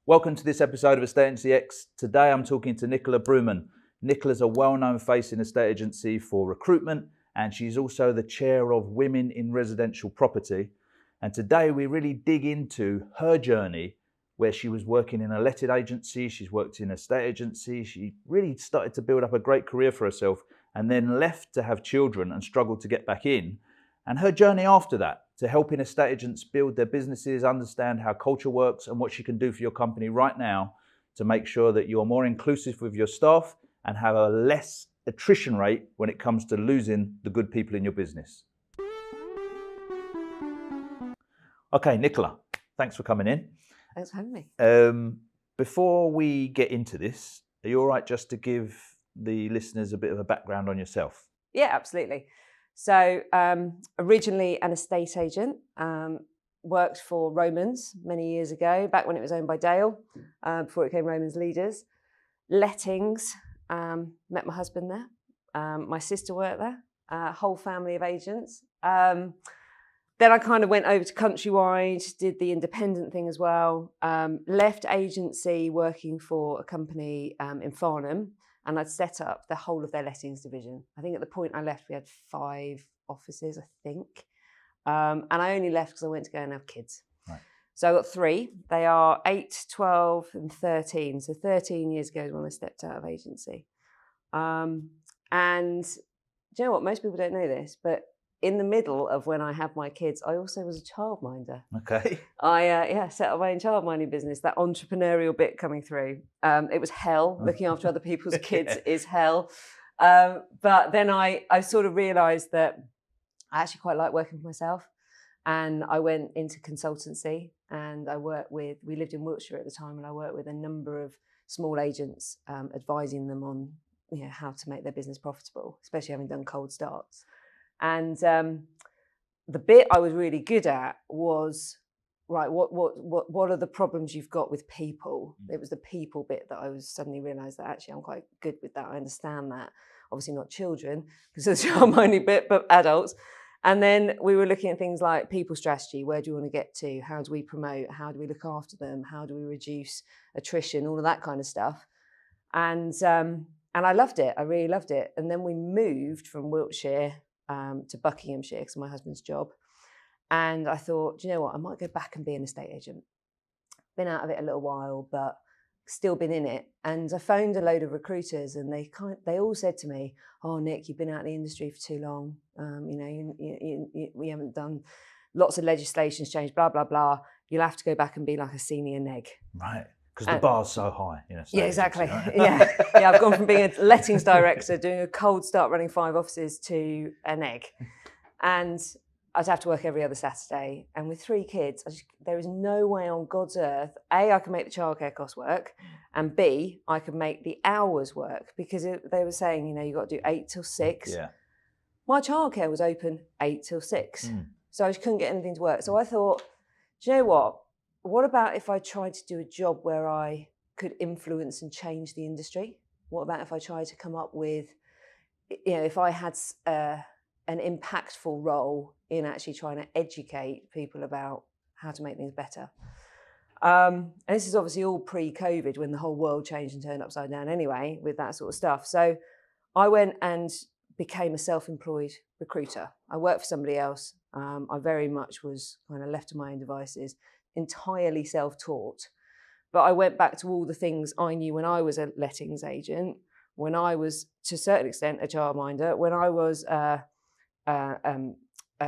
Welcome to this episode of Estate Agency X. Today I'm talking to Nicola Broomham. Nicola's a well-known face in estate agency for recruitment, and she's also the chair of Women in Residential Property. And today we really dig into her journey, where she was working in a letted agency, she's worked in a estate agency, she really started to build up a great career for herself and then left to have children and struggled to get back in. And her journey after that, to helping estate agents build their businesses, understand how culture works and what she can do for your company right now to make sure that you're more inclusive with your staff and have a less attrition rate when it comes to losing the good people in your business. Okay, Nicola, thanks for coming in. Thanks for having me. Before we get into this, are you all right just to give the listeners a bit of a background on yourself? Yeah, absolutely. So originally an estate agent, worked for Romans many years ago, back when it was owned by Dale, before it became Romans Leaders. Lettings, met my husband there. My sister worked there, a whole family of agents. Then I kind of went over to Countrywide, did the independent thing as well, left agency working for a company in Farnham, and I'd set up the whole of their lettings division. I think at the point I left, we had 5 offices, I think. And I only left because I went to go and have kids. Right. So I got 3. They are 8, 12 and 13. So 13 years ago is when I stepped out of agency. And do you know what? Most people don't know this, but in the middle of when I had my kids, I also was a childminder. Okay. I set up my own childminding business, that entrepreneurial bit coming through. It was hell. Looking after other people's kids is hell. But then I sort of realised that I actually quite like working for myself. And I went into consultancy and I worked with, we lived in Wiltshire at the time, and I worked with a number of small agents, advising them on how to make their business profitable, especially having done cold starts. And the bit I was really good at was, right, what are the problems you've got with people? It was the people bit that I was suddenly realised that actually I'm quite good with that. I understand that. Obviously not children, because it's the child-minding bit, but adults. And then we were looking at things like people strategy. Where do we want to get to? How do we promote? How do we look after them? How do we reduce attrition? All of that kind of stuff. And I loved it. I really loved it. And then we moved from Wiltshire to Buckinghamshire, because of my husband's job. And I thought, do you know what? I might go back and be an estate agent. Been out of it a little while, but still been in it. And I phoned a load of recruiters, and they all said to me, "Oh, Nick, you've been out of the industry for too long. We haven't done lots of legislation's changed, blah, blah, blah. You'll have to go back and be like a senior neg." Right. Because the bar's so high. Yeah, exactly. Right? Yeah. I've gone from being a lettings director, doing a cold start, running 5 offices, to an egg. And I'd have to work every other Saturday. And with 3 kids, there is no way on God's earth, A, I can make the childcare costs work, and B, I can make the hours work, because they were saying, you've got to do 8 till 6. Yeah. My childcare was open 8 till 6. So I just couldn't get anything to work. So I thought, do you know what? What about if I tried to do a job where I could influence and change the industry? What about if I tried to come up with, if I had an impactful role in actually trying to educate people about how to make things better? And this is obviously all pre-COVID, when the whole world changed and turned upside down anyway, with that sort of stuff. So I went and became a self-employed recruiter. I worked for somebody else. I very much was kind of left to my own devices, entirely self-taught. But I went back to all the things I knew when I was a lettings agent, when I was, to a certain extent, a childminder, when I was a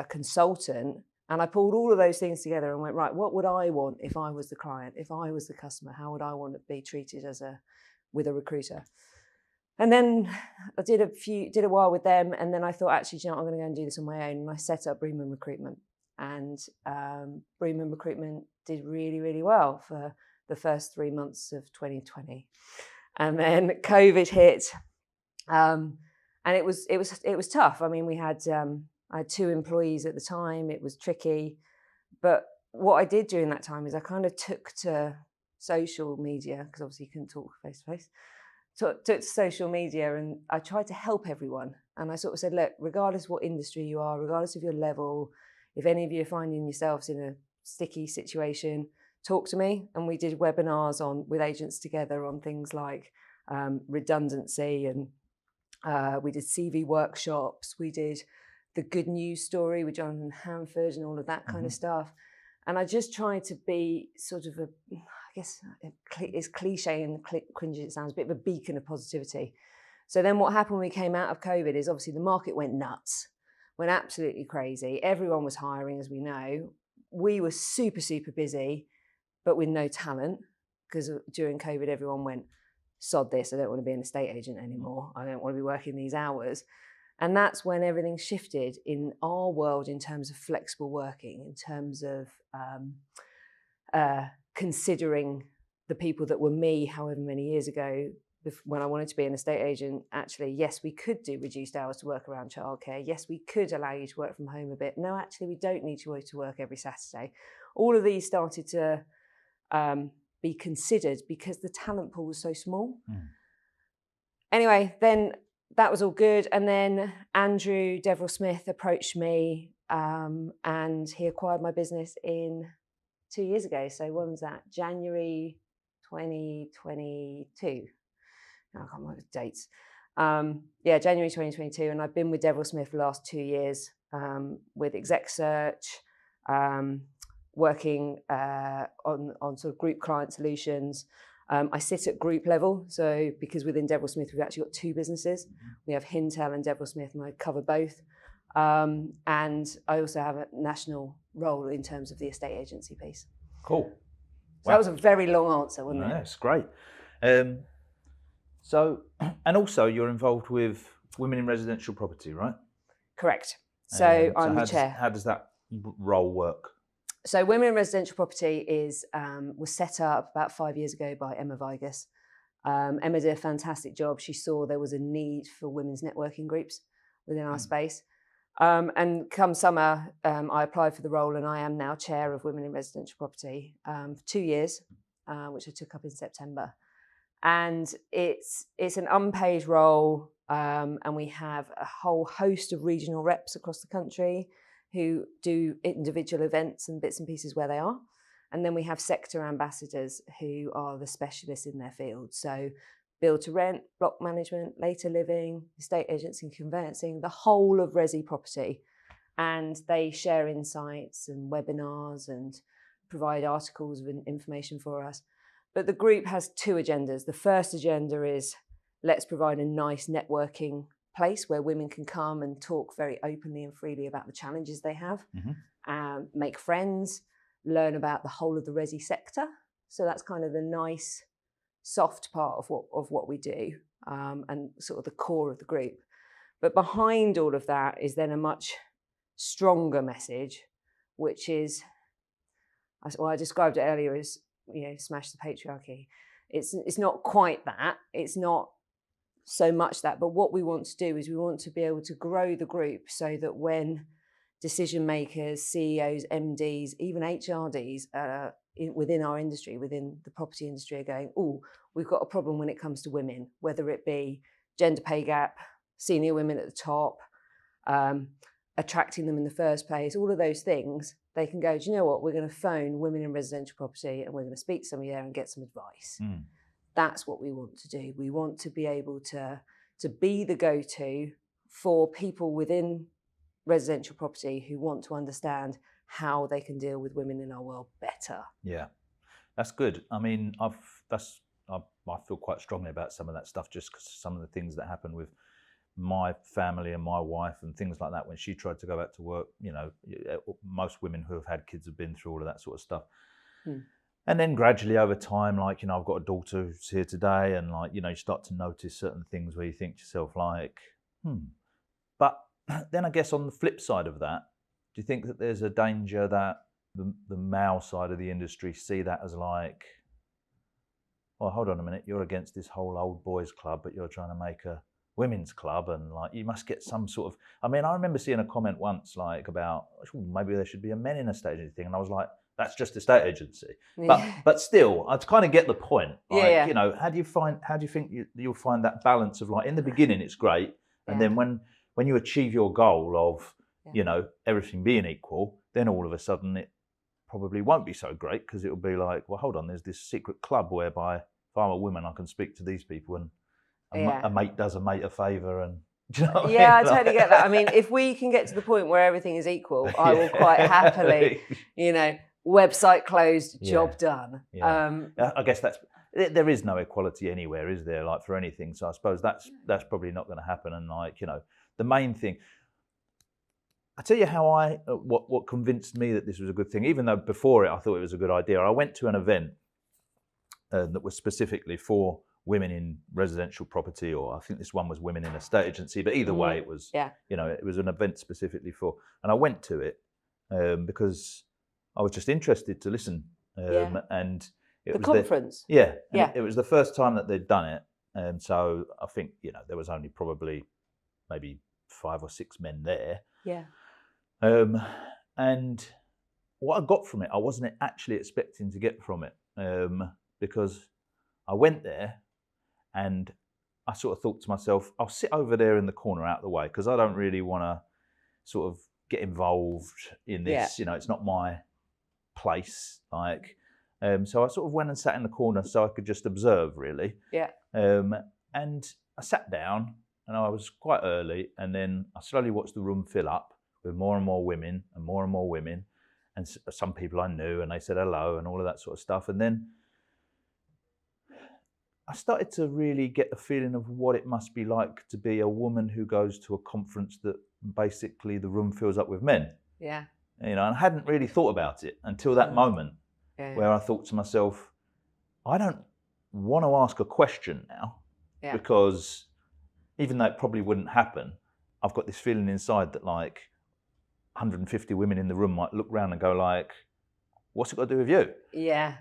consultant, and I pulled all of those things together and went, right, what would I want if I was the client, if I was the customer? How would I want to be treated with a recruiter? And then I did a while with them, and then I thought, actually, I'm going to go and do this on my own. And I set up Broomham Recruitment. And Broomham Recruitment did really, really well for the first 3 months of 2020. And then COVID hit, and it was tough. I mean, I had 2 employees at the time. It was tricky. But what I did during that time is I kind of took to social media, because obviously you couldn't talk face to face. Took to social media, and I tried to help everyone. And I sort of said, look, regardless of what industry you are, regardless of your level, if any of you are finding yourselves in a sticky situation, talk to me, and we did webinars with agents together on things like redundancy, and we did CV workshops, we did the good news story with Jonathan Hanford and all of that kind of stuff. And I just tried to be sort of I guess it's cliche and cringy it sounds, a bit of a beacon of positivity. So then what happened when we came out of COVID is obviously the market went nuts, went absolutely crazy. Everyone was hiring, as we know. We were super, super busy, but with no talent, because during COVID, everyone went, sod this, I don't want to be an estate agent anymore. I don't want to be working these hours. And that's when everything shifted in our world in terms of flexible working, in terms of considering the people that were me however many years ago, when I wanted to be an estate agent. Actually, yes, we could do reduced hours to work around childcare. Yes, we could allow you to work from home a bit. No, actually, we don't need you to work every Saturday. All of these started to be considered because the talent pool was so small. Anyway, then that was all good. And then Andrew Deverell Smith approached me and he acquired my business 2 years ago. So when was that? January 2022. I can't remember the dates. January 2022. And I've been with Deverell Smith the last 2 years with exec search, working on sort of group client solutions. I sit at group level, so because within Deverell Smith we've actually got two businesses. We have Hintel and Deverell Smith, and I cover both. And I also have a national role in terms of the estate agency piece. Cool. So that was a very long answer, wasn't it? Yeah, it's great. So, and also you're involved with Women in Residential Property, right? Correct. So I'm the how chair. How does that role work? So Women in Residential Property was set up about 5 years ago by Emma Vigus. Emma did a fantastic job. She saw there was a need for women's networking groups within our space. And come summer, I applied for the role, and I am now chair of Women in Residential Property for 2 years, which I took up in September. And it's an unpaid role, and we have a whole host of regional reps across the country who do individual events and bits and pieces where they are. And then we have sector ambassadors who are the specialists in their field. So build to rent, block management, later living, estate agency and conveyancing, the whole of resi property. And they share insights and webinars and provide articles of information for us. But the group has two agendas. The first agenda is let's provide a nice networking place where women can come and talk very openly and freely about the challenges they have, make friends, learn about the whole of the resi sector. So that's kind of the nice, soft part of what we do, and sort of the core of the group. But behind all of that is then a much stronger message, which is, I described it earlier as, smash the patriarchy. It's not quite that. It's not so much that, but what we want to do is we want to be able to grow the group so that when decision makers, CEOs, MDs, even HRDs within our industry, within the property industry, are going, oh, we've got a problem when it comes to women, whether it be gender pay gap, senior women at the top, attracting them in the first place, all of those things, they can go, do you know what, we're going to phone Women in Residential Property and we're going to speak to somebody there and get some advice. That's what we want to do. We want to be able to be the go-to for people within residential property who want to understand how they can deal with women in our world better. Yeah, that's good. I mean, I feel quite strongly about some of that stuff, just because some of the things that happen with my family and my wife and things like that when she tried to go back to work. Most women who have had kids have been through all of that sort of stuff. And then gradually over time, I've got a daughter who's here today, and you start to notice certain things where you think to yourself But then I guess on the flip side of that, do you think that there's a danger that the male side of the industry see that as well, hold on a minute, you're against this whole old boys club, but you're trying to make a women's club, and you must get some sort of, I remember seeing a comment once about maybe there should be a men in estate agency thing, and I was like, that's just estate agency. But still, I kind of get the point. How do you think you'll find that balance of in the beginning it's great, and then when you achieve your goal of everything being equal, then all of a sudden probably won't be so great, because it'll be like, well, hold on, there's this secret club whereby if I'm a woman, I can speak to these people, and a mate does a mate a favour, and do you know what I mean? I totally get that. I mean, if we can get to the point where everything is equal, I will quite happily, website closed, job done. I guess there is no equality anywhere, is there? Like, for anything. So I suppose that's probably not going to happen. And the main thing, I tell you how what convinced me that this was a good thing, even though before it I thought it was a good idea. I went to an event that was specifically for women in residential property, or I think this one was women in a state agency, but either way, it was it was an event specifically for. And I went to it because I was just interested to listen, and it was conference. It was the first time that they'd done it, and so I think there was only probably maybe 5 or 6 men there. And what I got from it, I wasn't actually expecting to get from it, because I went there and I sort of thought to myself, I'll sit over there in the corner out of the way, because I don't really want to sort of get involved in this. It's not my place. So I sort of went and sat in the corner so I could just observe, really. And I sat down, and I was quite early, and then I slowly watched the room fill up with more and more women and more and more women, and some people I knew, and they said hello and all of that sort of stuff. And then I started to really get the feeling of what it must be like to be a woman who goes to a conference that basically the room fills up with men. And I hadn't really thought about it until that moment, where I thought to myself, I don't want to ask a question now, because even though it probably wouldn't happen, I've got this feeling inside that 150 women in the room might look around and go like, what's it got to do with you?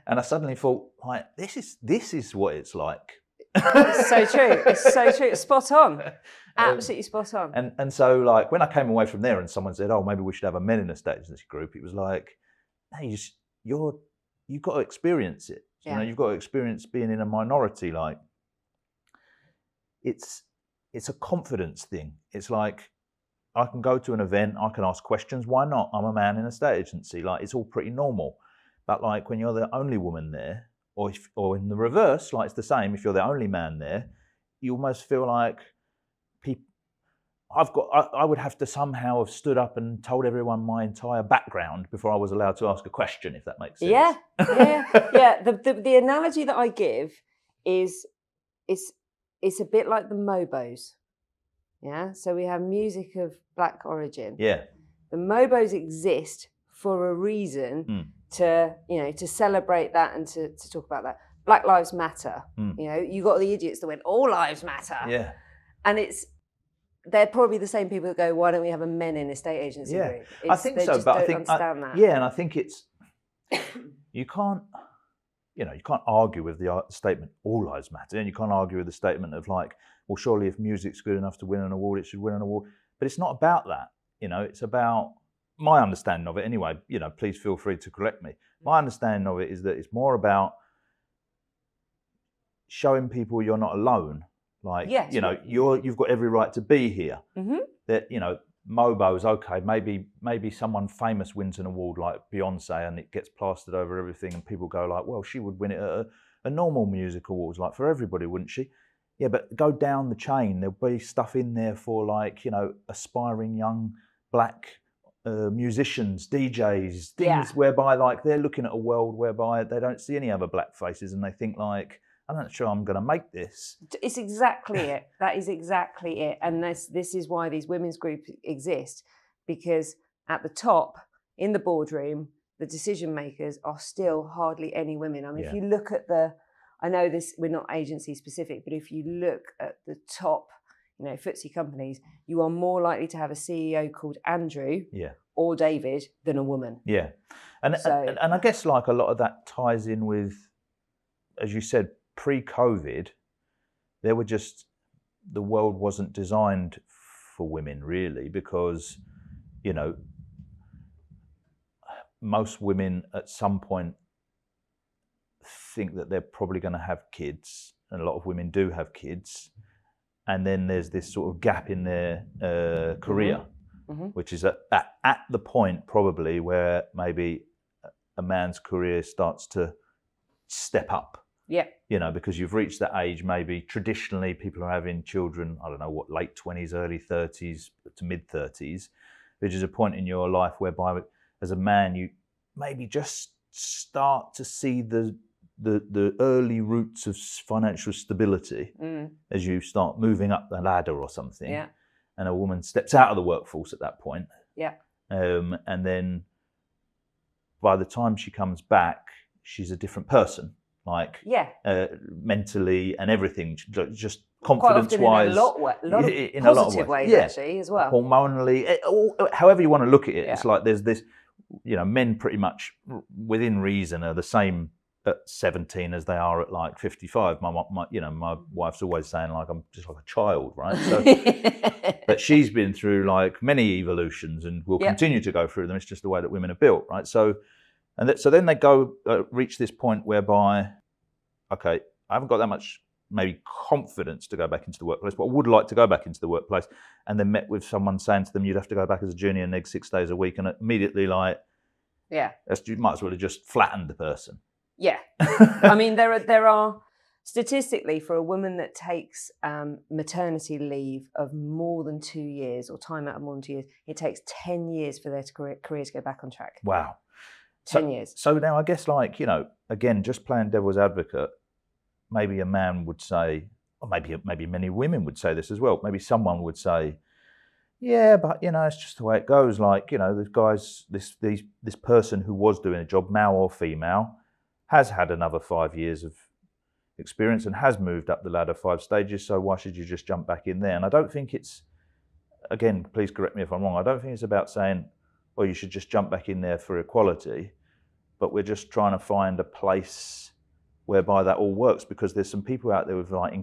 And I suddenly thought, this is what it's like. It's so true. It's so true. It's spot on. Absolutely spot on. And so when I came away from there and someone said, oh, maybe we should have a men in a state agency group, it was like, hey, you've got to experience it. You've got to experience being in a minority. It's a confidence thing. It's like, I can go to an event, I can ask questions. Why not? I'm a man in a state agency. It's all pretty normal. But when you're the only woman there, or in the reverse, it's the same. If you're the only man there, you almost feel like I would have to somehow have stood up and told everyone my entire background before I was allowed to ask a question, if that makes sense. The analogy that I give is it's a bit like the Mobos. So we have music of black origin. The Mobos exist for a reason, to celebrate that and to talk about that. Black Lives Matter. You got the idiots that went, all lives matter. And they're probably the same people that go, why don't we have a men in estate agency group? I think so, but I think understand that. And I think it's you can't argue with the statement all lives matter, and you can't argue with the statement of well, surely if music's good enough to win an award, it should win an award. But it's not about that. It's about my understanding of it anyway. Please feel free to correct me. My understanding of it is that it's more about showing people you're not alone. You've got every right to be here. That Mobo's okay. Maybe someone famous wins an award like Beyonce, and it gets plastered over everything, and people go like, well, she would win it at a normal music awards, for everybody, wouldn't she? Yeah, but go down the chain, there'll be stuff in there for aspiring young black musicians, DJs, things whereby they're looking at a world whereby they don't see any other black faces, and they think I'm not sure I'm going to make this. It's exactly it. That is exactly it. And this is why these women's groups exist, because at the top, in the boardroom, the decision makers are still hardly any women. I mean, if you look at I know we're not agency specific, but if you look at the top, FTSE companies, you are more likely to have a CEO called Andrew or David than a woman. And I guess a lot of that ties in with, as you said, pre-COVID, the world wasn't designed for women really, because, most women at some point think that they're probably going to have kids, and a lot of women do have kids, and then there's this sort of gap in their career, which is at the point probably where maybe a man's career starts to step up. Yeah. You know, because you've reached that age, maybe traditionally people are having children, I don't know what, late 20s, early 30s to mid 30s, which is a point in your life whereby as a man, you maybe just start to see the early roots of financial stability as you start moving up the ladder or something. Yeah. And a woman steps out of the workforce at that point. Yeah. And then by the time she comes back, she's a different person. Like mentally and everything, just confidence-wise, in a lot of ways, actually, as well. Hormonally, however you want to look at it, it's like there's this, you know, men pretty much within reason are the same at 17 as they are at like 55. My wife's always saying like I'm just like a child, right? So, but she's been through like many evolutions and will continue to go through them. It's just the way that women are built, right? So then they go reach this point whereby, okay, I haven't got that much maybe confidence to go back into the workplace, but I would like to go back into the workplace. And then met with someone saying to them, you'd have to go back as a junior neg 6 days a week, and immediately like, you might as well have just flattened the person. Yeah, I mean there are statistically for a woman that takes maternity leave of more than 2 years or time out of more than 2 years, it takes 10 years for their career to go back on track. Wow. 10 years. So now I guess, like, you know, again, just playing devil's advocate, maybe a man would say, or maybe many women would say this as well. Maybe someone would say, yeah, but you know, it's just the way it goes. Like, you know, this person who was doing a job, male or female, has had another 5 years of experience and has moved up the ladder 5 stages. So why should you just jump back in there? And I don't think it's, again, please correct me if I'm wrong, I don't think it's about saying, well, you should just jump back in there for equality, but we're just trying to find a place whereby that all works, because there's some people out there with like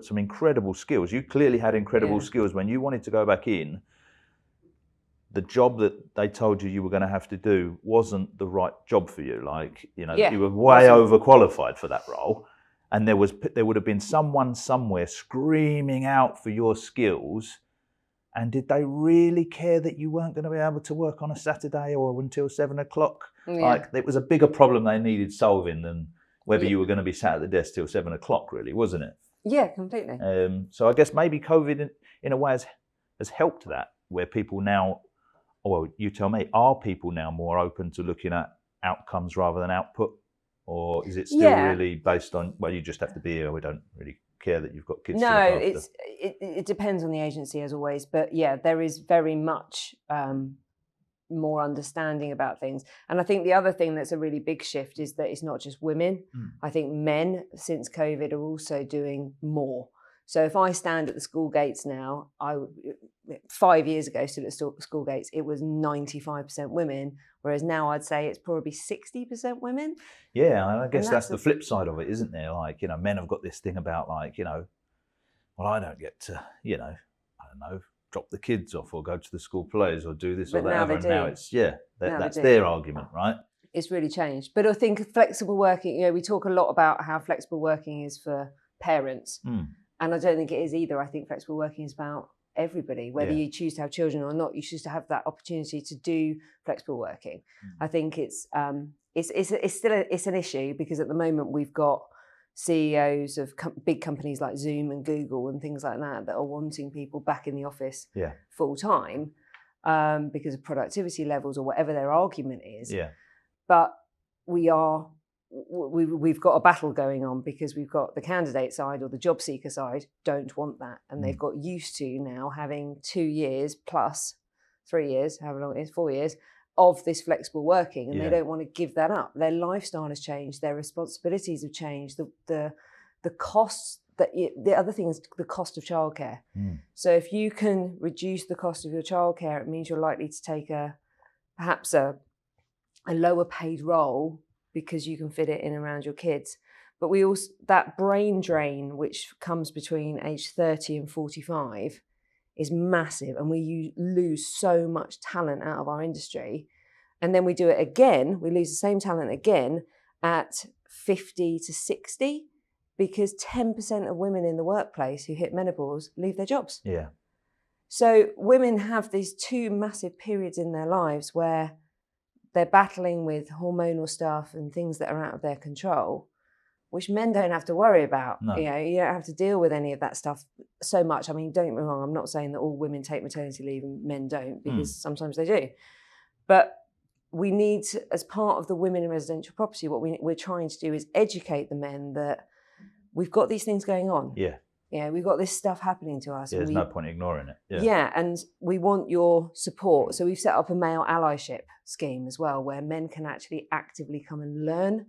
some incredible skills. You clearly had incredible skills when you wanted to go back in. The job that they told you were going to have to do wasn't the right job for you. Like, you know, you were way overqualified for that role. And there would have been someone somewhere screaming out for your skills. And did they really care that you weren't going to be able to work on a Saturday or until 7 o'clock? Yeah. Like, it was a bigger problem they needed solving than whether you were going to be sat at the desk till 7 o'clock, really, wasn't it? Yeah, completely. So I guess maybe COVID in a way has helped that, where people now, well, you tell me, are people now more open to looking at outcomes rather than output? Or is it still really based on, well, you just have to be here, we don't really care that you've got kids to look after? It depends on the agency as always, but yeah, there is very much more understanding about things. And I think the other thing that's a really big shift is that it's not just women. I think men since COVID are also doing more. So if I stand at the school gates now, 5 years ago stood at school gates, it was 95% women, whereas now I'd say it's probably 60% women. Yeah, and I guess that's the flip side of it, isn't there? Like, you know, men have got this thing about like, you know, well, I don't get to, you know, I don't know, drop the kids off or go to the school plays or do this or that. And now it's, that's their argument, right? It's really changed. But I think flexible working, you know, we talk a lot about how flexible working is for parents. And I don't think it is either. I think flexible working is about everybody, whether you choose to have children or not. You choose to have that opportunity to do flexible working. I think it's still an issue, because at the moment we've got CEOs of big companies like Zoom and Google and things like that are wanting people back in the office full time because of productivity levels or whatever their argument is. But we've got a battle going on, because we've got the candidate side or the job seeker side don't want that, and they've got used to now having 2 years plus 3 years, however long it is, 4 years of this flexible working, and they don't want to give that up. Their lifestyle has changed, their responsibilities have changed, the costs. The other thing is the cost of childcare. So if you can reduce the cost of your childcare, it means you're likely to take perhaps a lower paid role, because you can fit it in around your kids. But we also, that brain drain, which comes between age 30 and 45, is massive. And we lose so much talent out of our industry. And then we do it again, we lose the same talent again at 50 to 60, because 10% of women in the workplace who hit menopause leave their jobs. So women have these two massive periods in their lives where they're battling with hormonal stuff and things that are out of their control, which men don't have to worry about. No. You know, you don't have to deal with any of that stuff so much. I mean, don't get me wrong, I'm not saying that all women take maternity leave and men don't, because sometimes they do. But we need to, as part of the women in residential property, what we're trying to do is educate the men that we've got these things going on. Yeah. Yeah, we've got this stuff happening to us. Yeah, there's no point ignoring it. Yeah, and we want your support. So we've set up a male allyship scheme as well, where men can actually actively come and learn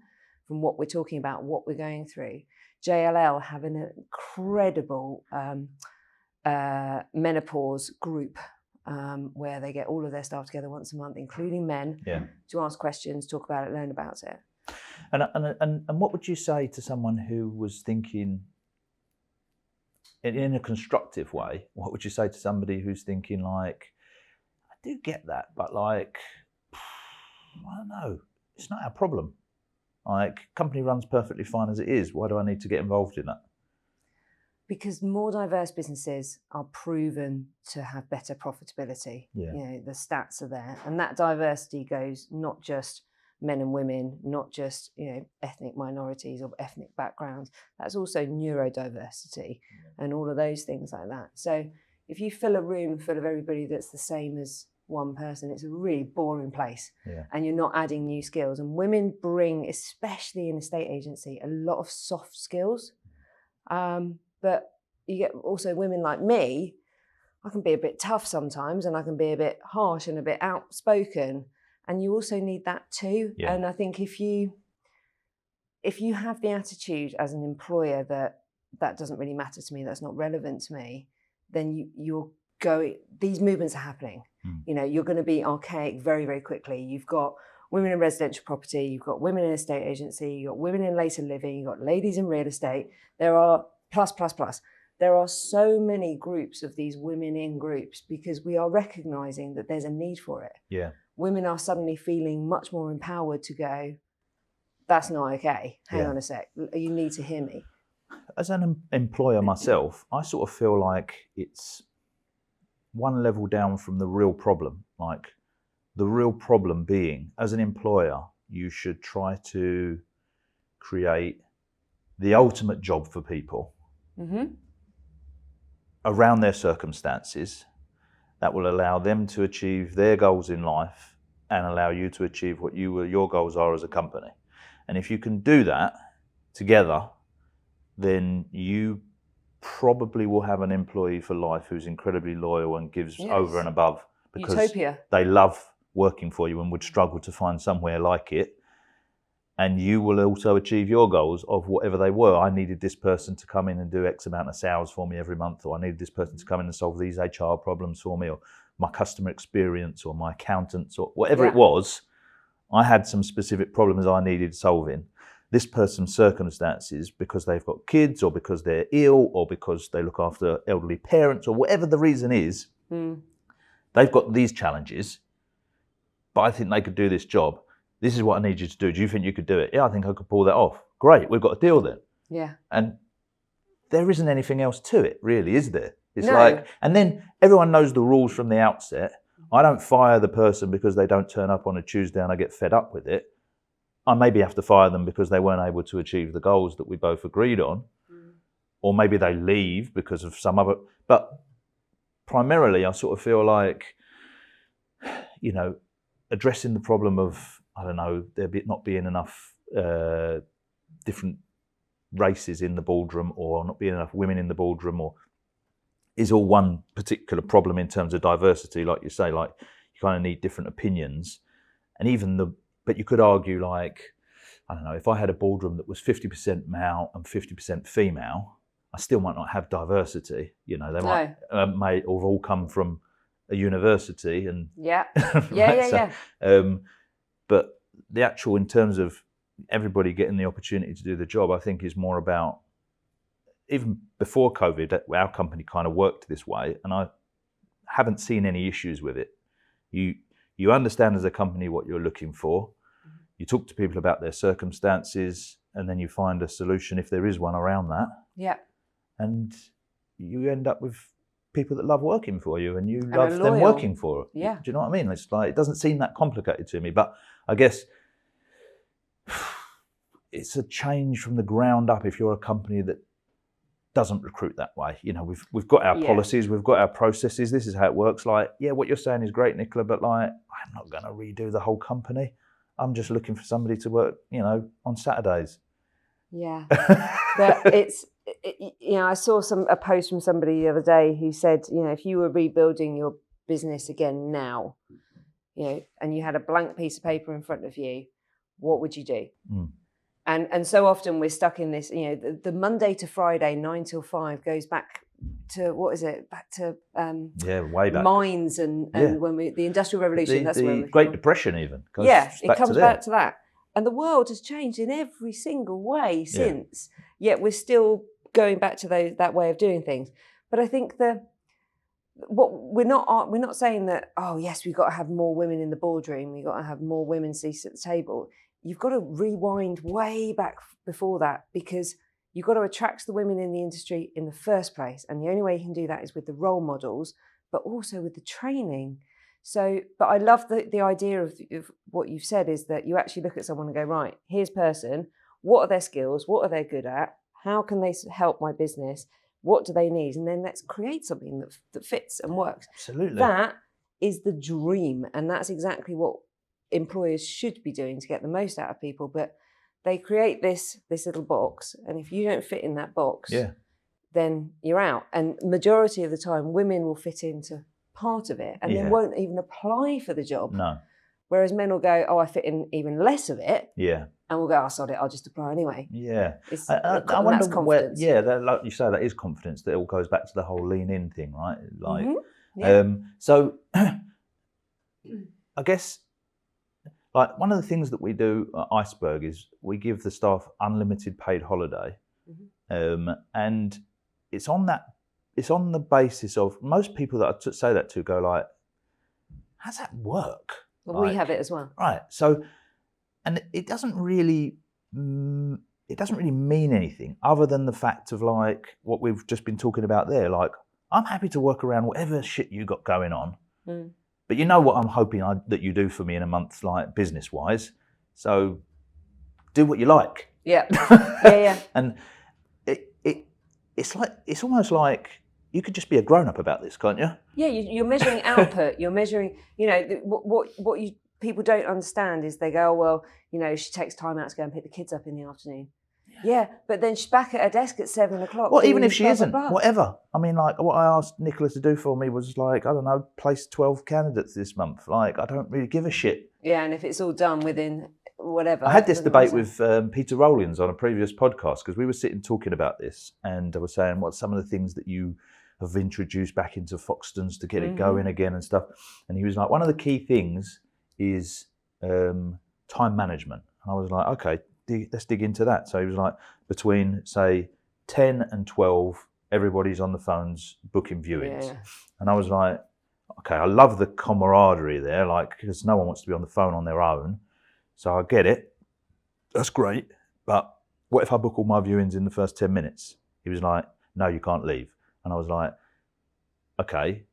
from what we're talking about, what we're going through. JLL have an incredible menopause group where they get all of their staff together once a month, including men, to ask questions, talk about it, learn about it. And what would you say to someone who was thinking, in a constructive way, what would you say to somebody who's thinking like, I do get that, but like, I don't know, it's not our problem. Like, company runs perfectly fine as it is. Why do I need to get involved in that? Because more diverse businesses are proven to have better profitability. Yeah. You know, the stats are there. And that diversity goes not just men and women, not just, you know, ethnic minorities or ethnic backgrounds. That's also neurodiversity and all of those things like that. So if you fill a room full of everybody that's the same as one person, it's a really boring place. And you're not adding new skills. And women bring, especially in estate agency, a lot of soft skills. But you get also women like me, I can be a bit tough sometimes, and I can be a bit harsh and a bit outspoken. And you also need that too. And I think if you have the attitude as an employer that doesn't really matter to me, that's not relevant to me, then you're going, these movements are happening. You know, you're going to be archaic very, very quickly. You've got women in residential property, you've got women in estate agency, you've got women in later living, you've got ladies in real estate. There are plus. There are so many groups of these women in groups because we are recognizing that there's a need for it. Yeah. Women are suddenly feeling much more empowered to go, that's not okay. Hang on a sec. You need to hear me. As an employer myself, I sort of feel like it's one level down from the real problem. Like, the real problem being, as an employer, you should try to create the ultimate job for people around their circumstances that will allow them to achieve their goals in life and allow you to achieve what your goals are as a company. And if you can do that together, then you probably will have an employee for life who's incredibly loyal and gives over and above, because Utopia. They love working for you and would struggle to find somewhere like it. And you will also achieve your goals of whatever they were. I needed this person to come in and do X amount of sales for me every month, or I needed this person to come in and solve these HR problems for me, or my customer experience, or my accountants, or whatever it was. I had some specific problems I needed solving. This person's circumstances, because they've got kids, or because they're ill, or because they look after elderly parents, or whatever the reason is, they've got these challenges, but I think they could do this job. This is what I need you to do. Do you think you could do it? Yeah, I think I could pull that off. Great, we've got a deal then. Yeah. And there isn't anything else to it, really, is there? It's like, and then everyone knows the rules from the outset. I don't fire the person because they don't turn up on a Tuesday and I get fed up with it. I maybe have to fire them because they weren't able to achieve the goals that we both agreed on. Or maybe they leave because of some other, but primarily I sort of feel like, you know, addressing the problem of, I don't know, there not being enough different races in the boardroom, or not being enough women in the boardroom, or is all one particular problem in terms of diversity. Like you say, like, you kind of need different opinions. And even but you could argue, like, I don't know, if I had a boardroom that was 50% male and 50% female, I still might not have diversity. You know, they might have all come from a university and but the actual, in terms of everybody getting the opportunity to do the job, I think is more about, even before COVID, our company kind of worked this way, and I haven't seen any issues with it. You understand as a company what you're looking for. You talk to people about their circumstances, and then you find a solution, if there is one, around that. Yeah. And you end up with people that love working for you and you And love are them loyal. working for you. Yeah. Do you know what I mean? It's like, it doesn't seem that complicated to me, but I guess it's a change from the ground up if you're a company that doesn't recruit that way. You know, we've got our policies, we've got our processes, this is how it works. Like, yeah, what you're saying is great, Nicola, but like, I'm not going to redo the whole company. I'm just looking for somebody to work, you know, on Saturdays. Yeah. But you know, I saw a post from somebody the other day who said, you know, if you were rebuilding your business again now, you know, and you had a blank piece of paper in front of you, what would you do? And so often we're stuck in this, you know, the Monday to Friday, 9 till 5 goes back to, what is it? Back to way back. mines and when the Industrial Revolution, that's where the Great Depression even. It comes back to that. And the world has changed in every single way since. Yet we're still going back to that way of doing things. But I think we're not saying that, oh yes, we've got to have more women in the boardroom, we've got to have more women seats at the table. You've got to rewind way back before that, because you've got to attract the women in the industry in the first place. And the only way you can do that is with the role models, but also with the training. So, but I love the idea of what you've said, is that you actually look at someone and go, right, here's person, what are their skills, what are they good at, how can they help my business, what do they need, and then let's create something that fits and works. Absolutely. That is the dream, and that's exactly what employers should be doing to get the most out of people. But they create this little box, and if you don't fit in that box, then you're out. And majority of the time, women will fit into part of it and then won't even apply for the job. No. Whereas men will go, oh, I fit in even less of it. Yeah. And we'll go, oh, sod it, I'll just apply anyway. Yeah. I wonder that's confidence. Like you say, that is confidence. That all goes back to the whole lean in thing, right? Like, so I guess, like, one of the things that we do at Iceberg is we give the staff unlimited paid holiday. And it's on the basis of, most people that I say that to go like, how's that work? Well, we have it as well. Right. So, and it doesn't really mean anything other than the fact of, like, what we've just been talking about there. Like, I'm happy to work around whatever shit you got going on. But you know what I'm hoping that you do for me in a month, like, business-wise. So do what you like. Yeah. And it's almost like you could just be a grown-up about this, can't you? Yeah, you're measuring output. You're measuring, you know, what people don't understand is they go, oh, well, you know, she takes time out to go and pick the kids up in the afternoon. Yeah, but then she's back at her desk at 7 o'clock. Well, even if she isn't, whatever. I mean, like, what I asked Nicola to do for me was, like, I don't know, place 12 candidates this month. Like, I don't really give a shit. Yeah, and if it's all done within whatever. I had this debate with Peter Rowlands on a previous podcast, because we were sitting talking about this, and I was saying, what's some of the things that you have introduced back into Foxtons to get it going again and stuff. And he was like, one of the key things is time management. And I was like, okay, let's dig into that. So he was like, between, say, 10 and 12, everybody's on the phones booking viewings. Yeah. And I was like, okay, I love the camaraderie there, like, because no one wants to be on the phone on their own. So I get it. That's great. But what if I book all my viewings in the first 10 minutes? He was like, no, you can't leave. And I was like, okay,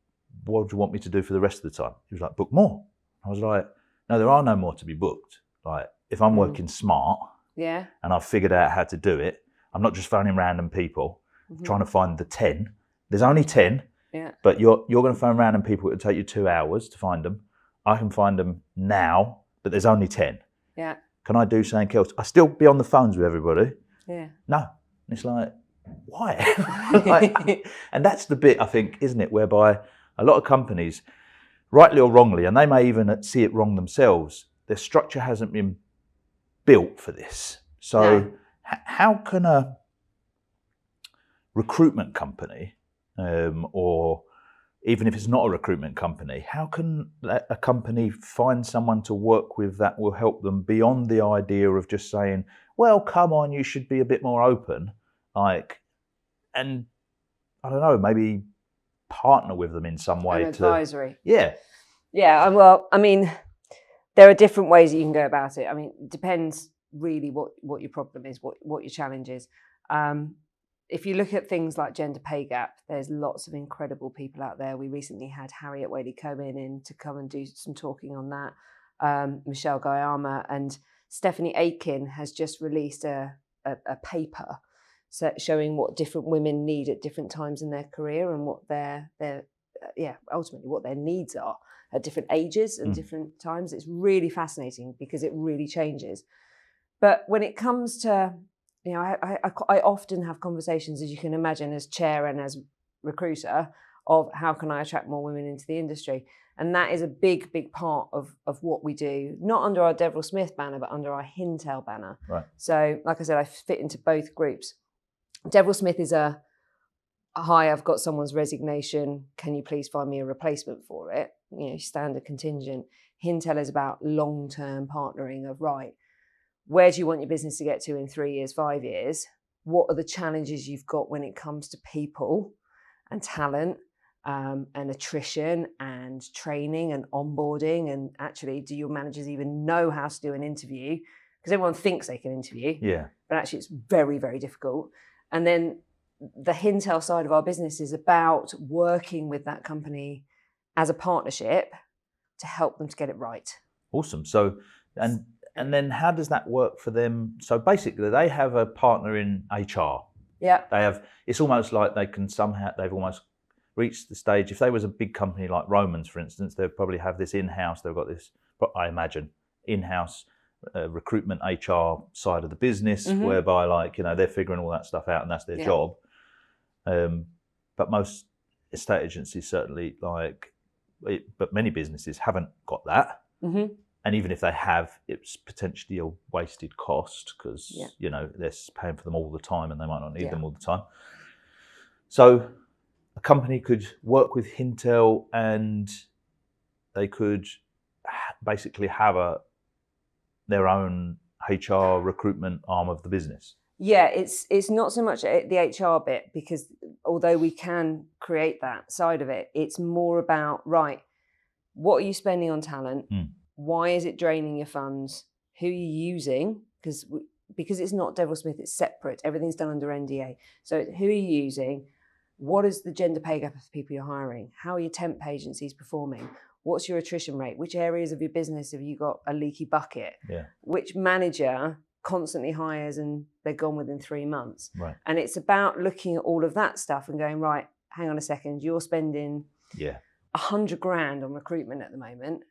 what do you want me to do for the rest of the time? He was like, book more. I was like, no, there are no more to be booked. Like, if I'm working smart, and I've figured out how to do it, I'm not just phoning random people, trying to find the 10. There's only 10, but you're going to phone random people. It'll take you 2 hours to find them. I can find them now, but there's only 10. Yeah. Can I do something else? I still be on the phones with everybody. Yeah. No. And it's like, why? Like, and that's the bit, I think, isn't it, whereby a lot of companies, rightly or wrongly, and they may even see it wrong themselves, their structure hasn't been built for this. So how can a recruitment company, or even if it's not a recruitment company, how can a company find someone to work with that will help them beyond the idea of just saying, well, come on, you should be a bit more open, like, and I don't know, maybe partner with them in some way. An advisory. Yeah. Yeah, well, I mean, there are different ways that you can go about it. I mean, it depends really what your problem is, what your challenge is. if you look at things like gender pay gap, there's lots of incredible people out there. We recently had Harriet Waley-Cohen in to come and do some talking on that. Michelle Guyama and Stephanie Aiken has just released a paper showing what different women need at different times in their career and what their ultimately what their needs are at different ages and different times. It's really fascinating because it really changes. But when it comes to, I often have conversations, as you can imagine, as chair and as recruiter, of how can I attract more women into the industry? And that is a big, big part of what we do, not under our Deverell Smith banner, but under our Hintel banner. Right. So, like I said, I fit into both groups. Deverell Smith is hi, I've got someone's resignation. Can you please find me a replacement for it? Standard contingent. Hintel is about long-term partnering of, right, where do you want your business to get to in 3 years, 5 years? What are the challenges you've got when it comes to people and talent and attrition and training and onboarding? And actually, do your managers even know how to do an interview? Because everyone thinks they can interview, but actually it's very, very difficult. And then the Hintel side of our business is about working with that company as a partnership to help them to get it right. Awesome. So, and then how does that work for them? So basically they have a partner in HR. Yeah. It's almost like they've almost reached the stage. If they was a big company like Romans, for instance, they'd probably have this in-house, they've got this, I imagine, in-house recruitment HR side of the business, whereby they're figuring all that stuff out and that's their job. But most estate agencies certainly but many businesses haven't got that. And even if they have, it's potentially a wasted cost because, they're paying for them all the time and they might not need them all the time. So a company could work with Hintel and they could basically have their own HR recruitment arm of the business. Yeah, it's not so much the HR bit, because although we can create that side of it, it's more about, right, what are you spending on talent? Why is it draining your funds? Who are you using? Because it's not Deverell Smith, it's separate. Everything's done under NDA. So who are you using? What is the gender pay gap of the people you're hiring? How are your temp agencies performing? What's your attrition rate? Which areas of your business have you got a leaky bucket? Yeah. Which manager constantly hires and they're gone within 3 months? Right. And it's about looking at all of that stuff and going, right, hang on a second, you're spending $100,000 on recruitment at the moment,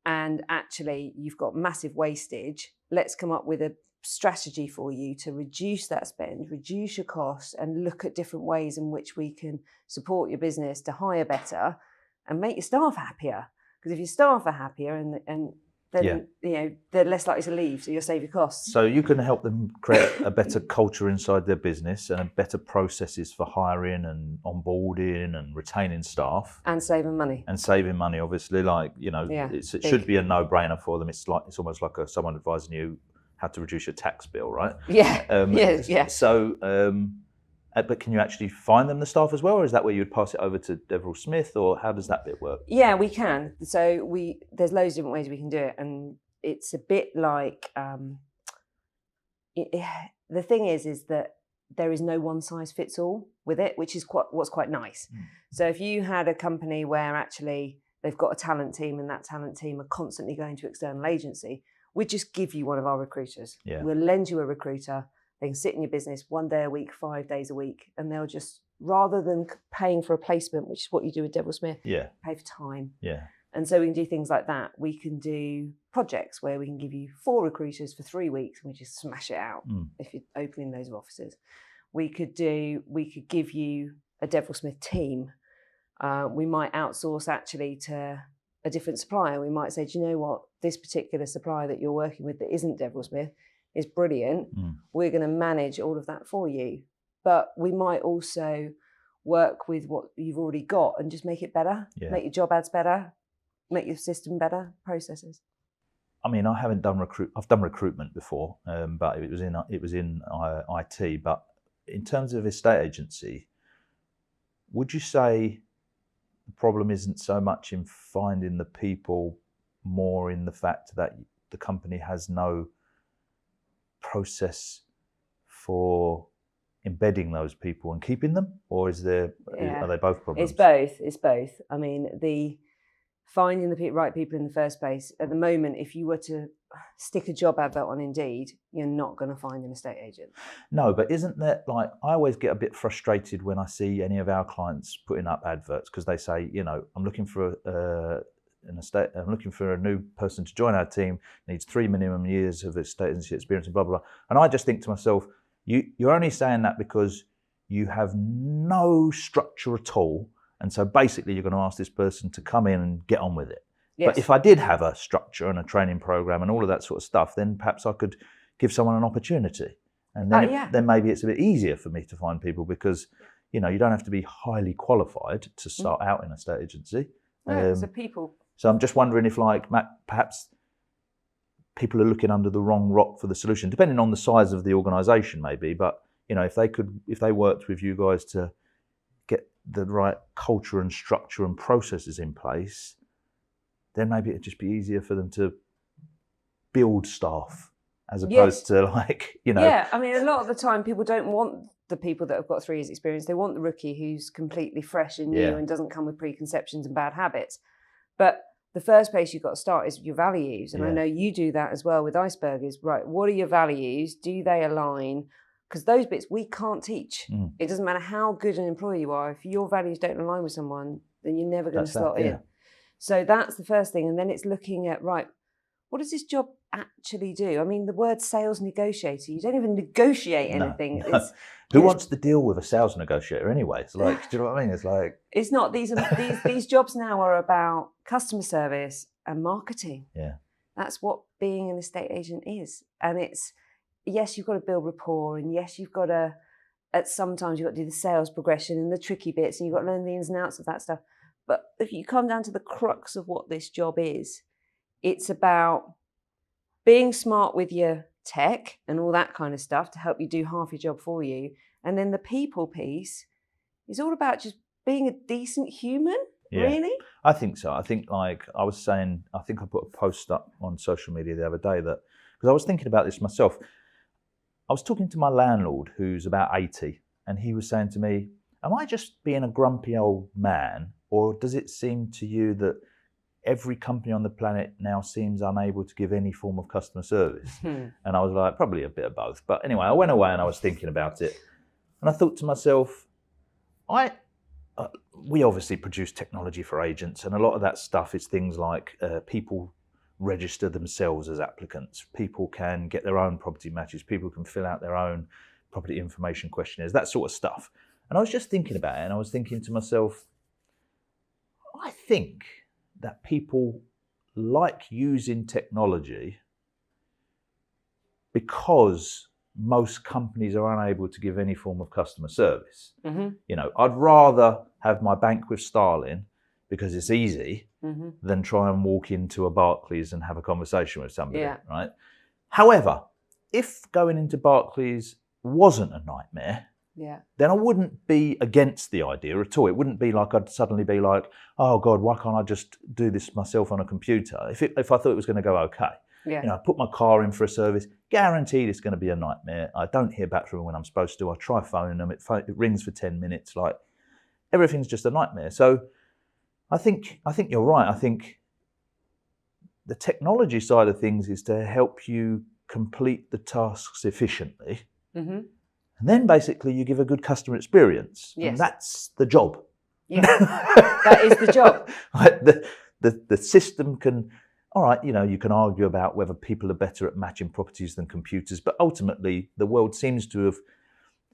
and actually you've got massive wastage. Let's come up with a strategy for you to reduce that spend, reduce your costs, and look at different ways in which we can support your business to hire better and make your staff happier. Because if your staff are happier and then they're less likely to leave, so you'll save your costs. So you can help them create a better culture inside their business and better processes for hiring and onboarding and retaining staff. And saving money. And saving money, obviously, it should be a no-brainer for them. It's almost like someone advising you how to reduce your tax bill, right? Yeah. So, but can you actually find them the staff as well, or is that where you would pass it over to Deverell Smith, or how does that bit work? Yeah, we can. So there's loads of different ways we can do it, and it's a bit like the thing is that there is no one size fits all with it, which is what's quite nice. So if you had a company where actually they've got a talent team and that talent team are constantly going to external agency, we'd just give you one of our recruiters. Yeah. We'll lend you a recruiter. They can sit in your business 1 day a week, 5 days a week, and they'll just, rather than paying for a placement, which is what you do with Deverell Smith, pay for time. Yeah. And so we can do things like that. We can do projects where we can give you 4 recruiters for 3 weeks and we just smash it out if you're opening those offices. We could give you a Deverell Smith team. We might outsource actually to a different supplier. We might say, do you know what? This particular supplier that you're working with that isn't Deverell Smith is brilliant. We're going to manage all of that for you. But we might also work with what you've already got and just make it better, make your job ads better, make your system better, processes. I mean, I haven't done I've done recruitment before, but it was in IT. But in terms of estate agency, would you say the problem isn't so much in finding the people, more in the fact that the company has no process for embedding those people and keeping them, or are they both problems? It's both. I mean, the finding the right people in the first place. At the moment, if you were to stick a job advert on Indeed, you're not going to find an estate agent. No, but isn't that like, I always get a bit frustrated when I see any of our clients putting up adverts because they say, I'm looking for I'm looking for a new person to join our team, needs 3 minimum years of estate agency experience and blah, blah, blah. And I just think to myself, you're only saying that because you have no structure at all. And so basically you're going to ask this person to come in and get on with it. Yes. But if I did have a structure and a training program and all of that sort of stuff, then perhaps I could give someone an opportunity. And then, then maybe it's a bit easier for me to find people because, you don't have to be highly qualified to start out in a estate agency. So people. So I'm just wondering if, like, Matt, perhaps people are looking under the wrong rock for the solution, depending on the size of the organisation, maybe. But if they worked with you guys to get the right culture and structure and processes in place, then maybe it'd just be easier for them to build staff as opposed to Yeah, I mean, a lot of the time people don't want the people that have got 3 years experience. They want the rookie who's completely fresh and new and doesn't come with preconceptions and bad habits. But the first place you've got to start is your values. And I know you do that as well with Iceberg is, right, what are your values? Do they align? Because those bits we can't teach. It doesn't matter how good an employee you are. If your values don't align with someone, then you're never going to slot in. So that's the first thing. And then it's looking at, right, what does this job actually do? I mean, the word sales negotiator, you don't even negotiate anything. No. Who wants to deal with a sales negotiator anyway? It's like, do you know what I mean? It's like... It's not. These jobs now are about customer service and marketing. Yeah. That's what being an estate agent is. And it's, yes, you've got to build rapport, and yes, you've got to, sometimes you've got to do the sales progression and the tricky bits, and you've got to learn the ins and outs of that stuff. But if you come down to the crux of what this job is, it's about being smart with your tech and all that kind of stuff to help you do half your job for you. And then the people piece is all about just being a decent human, really? I think so. I think, like I was saying, I think I put a post up on social media the other day that, because I was thinking about this myself. I was talking to my landlord who's about 80, and he was saying to me, am I just being a grumpy old man, or does it seem to you that every company on the planet now seems unable to give any form of customer service? And I was like, probably a bit of both. But anyway, I went away and I was thinking about it. And I thought to myself, we obviously produce technology for agents, and a lot of that stuff is things like people register themselves as applicants. People can get their own property matches. People can fill out their own property information questionnaires, that sort of stuff. And I was just thinking about it, and I was thinking to myself, I think that people like using technology because most companies are unable to give any form of customer service. I'd rather have my bank with Starling because it's easy than try and walk into a Barclays and have a conversation with somebody, right? However, if going into Barclays wasn't a nightmare, then I wouldn't be against the idea at all. It wouldn't be like I'd suddenly be like, oh God, why can't I just do this myself on a computer? If I thought it was going to go okay. I put my car in for a service, guaranteed it's going to be a nightmare. I don't hear back from them when I'm supposed to. I try phoning them, it rings for 10 minutes. Like, everything's just a nightmare. So I think you're right. I think the technology side of things is to help you complete the tasks efficiently. And then basically you give a good customer experience. And that's the job. That is the job. The system can, all right, you can argue about whether people are better at matching properties than computers, but ultimately the world seems to have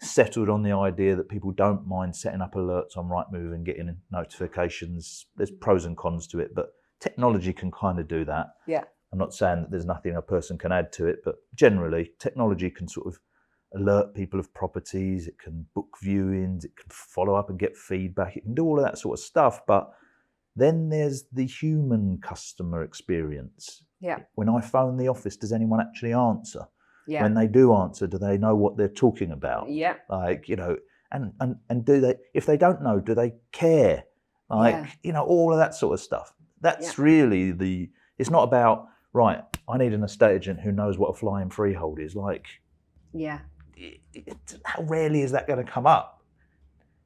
settled on the idea that people don't mind setting up alerts on Rightmove and getting notifications. There's pros and cons to it, but technology can kind of do that. I'm not saying that there's nothing a person can add to it, but generally technology can sort of alert people of properties, it can book viewings, it can follow up and get feedback, it can do all of that sort of stuff. But then there's the human customer experience. When I phone the office, does anyone actually answer? When they do answer, do they know what they're talking about? Like, and do they, if they don't know, do they care? Like, all of that sort of stuff. That's really it's not about, right, I need an estate agent who knows what a flying freehold is. Like, how rarely is that going to come up?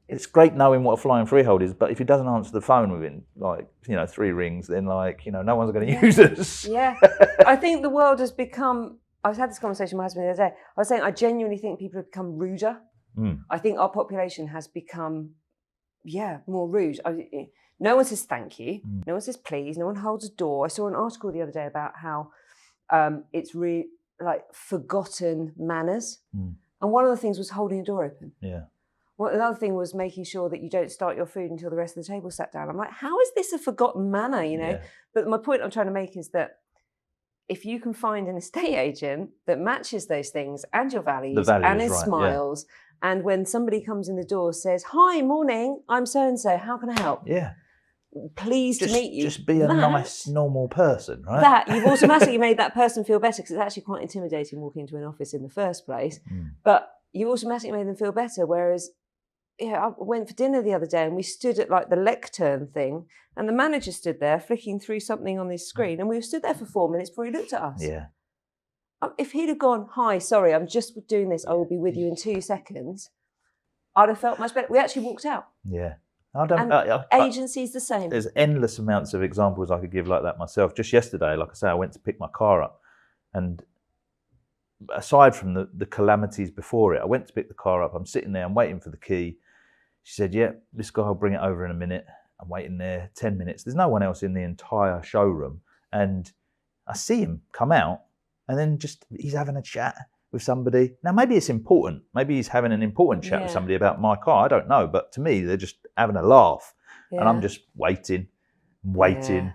It's great knowing what a flying freehold is, but if he doesn't answer the phone within 3 rings, then no one's going to use us. Yeah, I think the world has become. I had this conversation with my husband the other day. I was saying I genuinely think people have become ruder. I think our population has become, more rude. No one says thank you. No one says please. No one holds a door. I saw an article the other day about how it's really like forgotten manners, and one of the things was holding a door open. Yeah. Well, another thing was making sure that you don't start your food until the rest of the table sat down. I'm like, how is this a forgotten manner, Yeah. But my point I'm trying to make is that if you can find an estate agent that matches those things and your values and his smiles, and when somebody comes in the door says, "Hi, morning, I'm so-and-so, how can I help?" Yeah. Pleased to meet you. Just be a nice, normal person, right? That you've automatically made that person feel better, because it's actually quite intimidating walking into an office in the first place. But you automatically made them feel better, whereas I went for dinner the other day and we stood at like the lectern thing, and the manager stood there flicking through something on his screen, and we stood there for 4 minutes before he looked at us. Yeah. If he'd have gone, "Hi, sorry, I'm just doing this, I will be with you in 2 seconds," I'd have felt much better. We actually walked out. Yeah. Agency's the same. There's endless amounts of examples I could give like that myself. Just yesterday, like I say, I went to pick my car up, and aside from the calamities before it, I went to pick the car up. I'm sitting there, I'm waiting for the key. She said, "Yeah, this guy will bring it over in a minute." I'm waiting there 10 minutes. There's no one else in the entire showroom. And I see him come out, and then he's having a chat with somebody. Now, maybe it's important. Maybe he's having an important chat with somebody about my car. I don't know. But to me, they're just having a laugh. Yeah. And I'm just waiting. And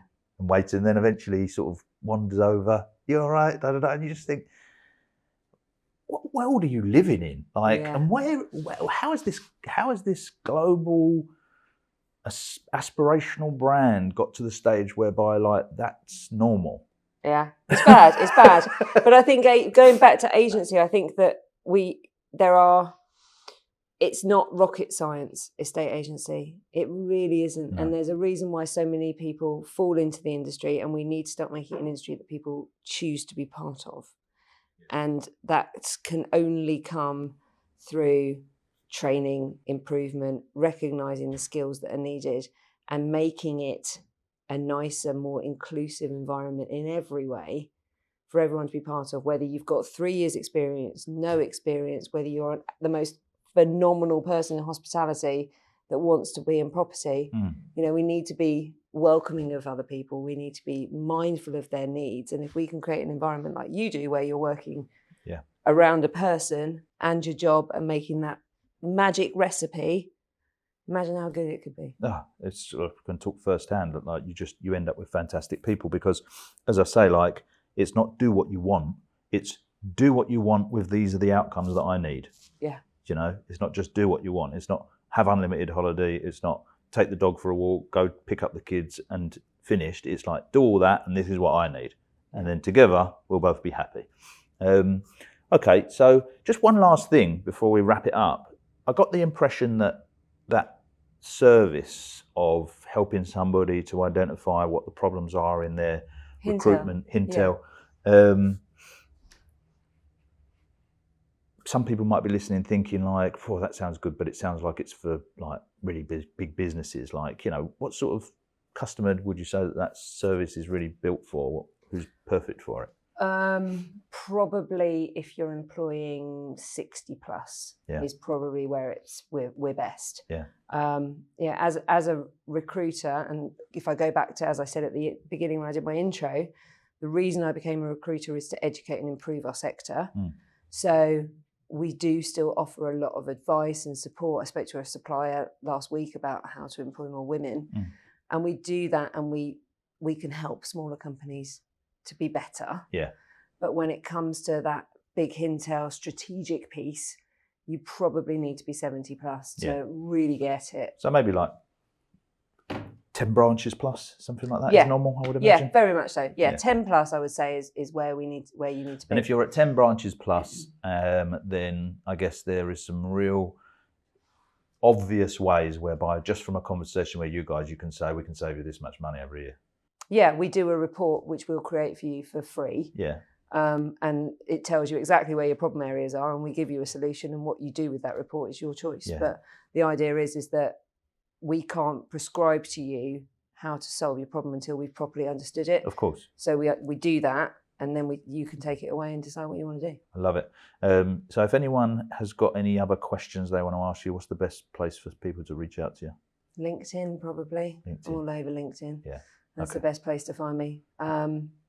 then eventually he sort of wanders over. "You all right?" Da, da, da. And you just think, what world are you living in? And how is this global aspirational brand got to the stage whereby that's normal? Yeah, it's bad. But I think going back to agency, I think that it's not rocket science, estate agency. It really isn't. No. And there's a reason why so many people fall into the industry, and we need to start making it an industry that people choose to be part of. And that can only come through training, improvement, recognising the skills that are needed, and making it a nicer, more inclusive environment in every way for everyone to be part of, whether you've got 3 years experience, no experience, whether you're the most phenomenal person in hospitality that wants to be in property. We need to be welcoming of other people. We need to be mindful of their needs. And if we can create an environment like you do, where you're working around a person and your job and making that magic recipe, imagine how good it could be. It's I can talk firsthand that you end up with fantastic people, because, as I say, it's not do what you want, it's do what you want with these are the outcomes that I need. Yeah. It's not just do what you want. It's not have unlimited holiday. It's not take the dog for a walk, go pick up the kids and finished. It's do all that and this is what I need. And then together we'll both be happy. Okay, so just one last thing before we wrap it up. I got the impression that service of helping somebody to identify what the problems are in their recruitment, Hintel. Some people might be listening thinking that sounds good, but it sounds like it's for really big businesses. What sort of customer would you say that service is really built for? Who's perfect for it? Probably if you're employing 60 plus is probably where we're best. As a recruiter, and if I go back to, as I said at the beginning when I did my intro, the reason I became a recruiter is to educate and improve our sector. So we do still offer a lot of advice and support. I spoke to a supplier last week about how to employ more women, and we do that, and we can help smaller companies to be better. Yeah. But when it comes to that big Hintel strategic piece, you probably need to be 70 plus to really get it. So maybe 10 branches plus, something like that is normal, I would imagine. Yeah, very much so. Yeah, 10 plus I would say is where you need to be. And if you're at 10 branches plus, then I guess there is some real obvious ways whereby just from a conversation where you can say, we can save you this much money every year. Yeah, we do a report which we'll create for you for free. Yeah. and it tells you exactly where your problem areas are, and we give you a solution, and what you do with that report is your choice. Yeah. But the idea is that we can't prescribe to you how to solve your problem until we've properly understood it. Of course. So we do that, and then you can take it away and decide what you want to do. I love it. So if anyone has got any other questions they want to ask you, what's the best place for people to reach out to you? LinkedIn, probably. LinkedIn. All over LinkedIn. Yeah. That's Okay. the best place to find me.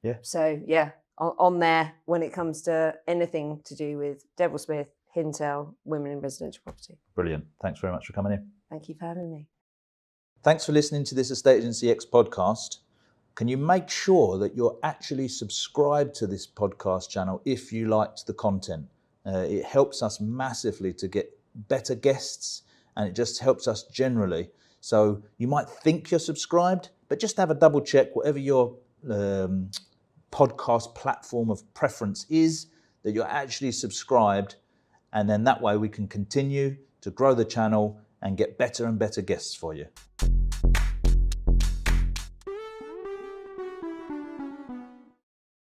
Yeah. So yeah, on there, when it comes to anything to do with Devil Smith, Hintel, women in residential property. Brilliant. Thanks very much for coming in. Thank you for having me. Thanks for listening to this Estate Agency X podcast. Can you make sure that you're actually subscribed to this podcast channel if you liked the content? It helps us massively to get better guests, and it just helps us generally. So you might think you're subscribed, but just have a double check, whatever your podcast platform of preference is, that you're actually subscribed, and then that way we can continue to grow the channel and get better and better guests for you.